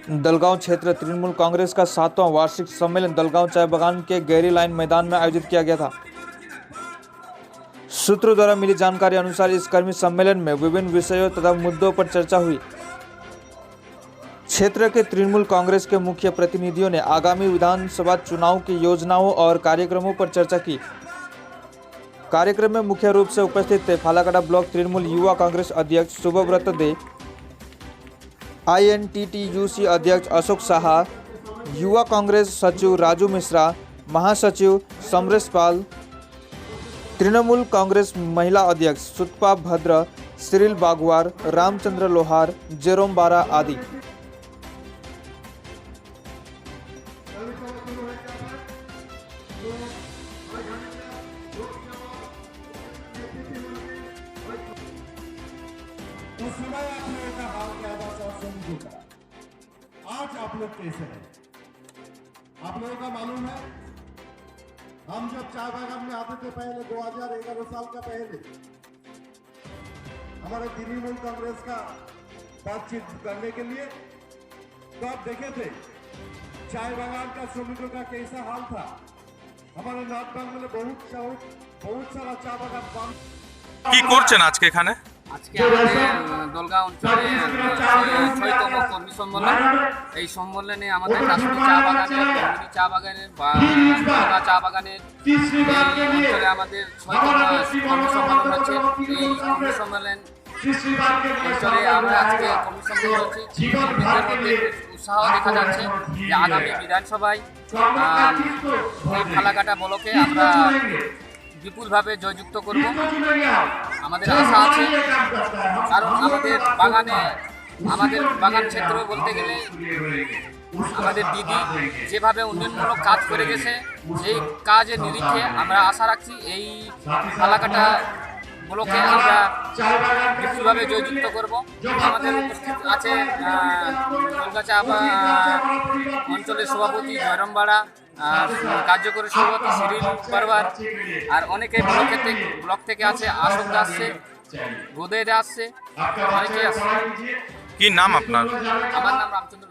दलगांव क्षेत्र तृणमूल कांग्रेस का 7वां वार्षिक सम्मेलन दलगांव चाय बागान के गहरी लाइन मैदान में आयोजित किया गया था। सूत्रों द्वारा मिली जानकारी अनुसार इस कर्मी सम्मेलन में विभिन्न विषयों तथा मुद्दों पर चर्चा हुई। क्षेत्र के तृणमूल कांग्रेस के मुख्य प्रतिनिधियों ने आगामी विधानसभा चुनाव की योजनाओं और कार्यक्रमों पर चर्चा की। कार्यक्रम में मुख्य रूप से उपस्थित थे फालाकाटा ब्लॉक तृणमूल युवा कांग्रेस अध्यक्ष शुभव्रत दे, INTTUC अध्यक्ष अशोक साहा, युवा कांग्रेस सचिव राजू मिश्रा, महासचिव समरेश पाल, तृणमूल कांग्रेस महिला अध्यक्ष सुतपा भद्र, सिरिल बागवार, रामचंद्र लोहार, जेरोम बारा आदि। उस समय आप लोगों का हाल क्या था सब समझू का। आज आप लोग कैसे हैं? आप लोगों का मालूम है, हम जब चाय बागान में आते थे पहले 2011 साल का पहले, हमारे तृणमूल कांग्रेस का बातचीत करने के लिए, तो आप देखे थे चाय बागान का श्रमिकों का कैसा हाल था। हमारे नॉर्थ बेंगल में बहुत सारा चाय बागान बंद। কি করছেন আজকে এখানে? আজকে আমাদের দলগাঁও অঞ্চলে ৬তম কর্মী সম্মেলন। এই সম্মেলনে আমাদের কাশ্মীর চা বাগানের, কমিউনি চা বাগানের বা চা বাগানের অঞ্চলে আমাদের ৬তম কর্মী সম্মেলন হচ্ছে। এই কর্মী সম্মেলন অঞ্চলে আমরা আজকে কর্মী সম্মেলন হচ্ছে। কর্মীদের মধ্যে উৎসাহ দেখা যাচ্ছে যে আগামী বিধানসভায় এই ফালাকাটা ব্লকে আমরা বিপুলভাবে জয়যুক্ত করব। আমাদের আশা আছে, কারণ আমাদের বাগান ক্ষেত্র বলতে গেলে আমাদের দিদি যেভাবে উন্নয়নমূলক কাজ করে গেছে, সেই কাজের নিরিখে আমরা আশা রাখছি এই ফালাকাটা ব্লকে আমরা বিপুলভাবে জয়যুক্ত করব। আমাদের উপস্থিত আছে কলকাতা অঞ্চলের সভাপতি জয়রাম বাড়া, কার্যকরী সভাপতি সিরিল পারবার, আর অনেকে ব্লক থেকে আছে, আশোক আসছে, গোদে আসছে, অনেকে আসছে। কি নাম আপনার? আমার নাম রামচন্দ্র।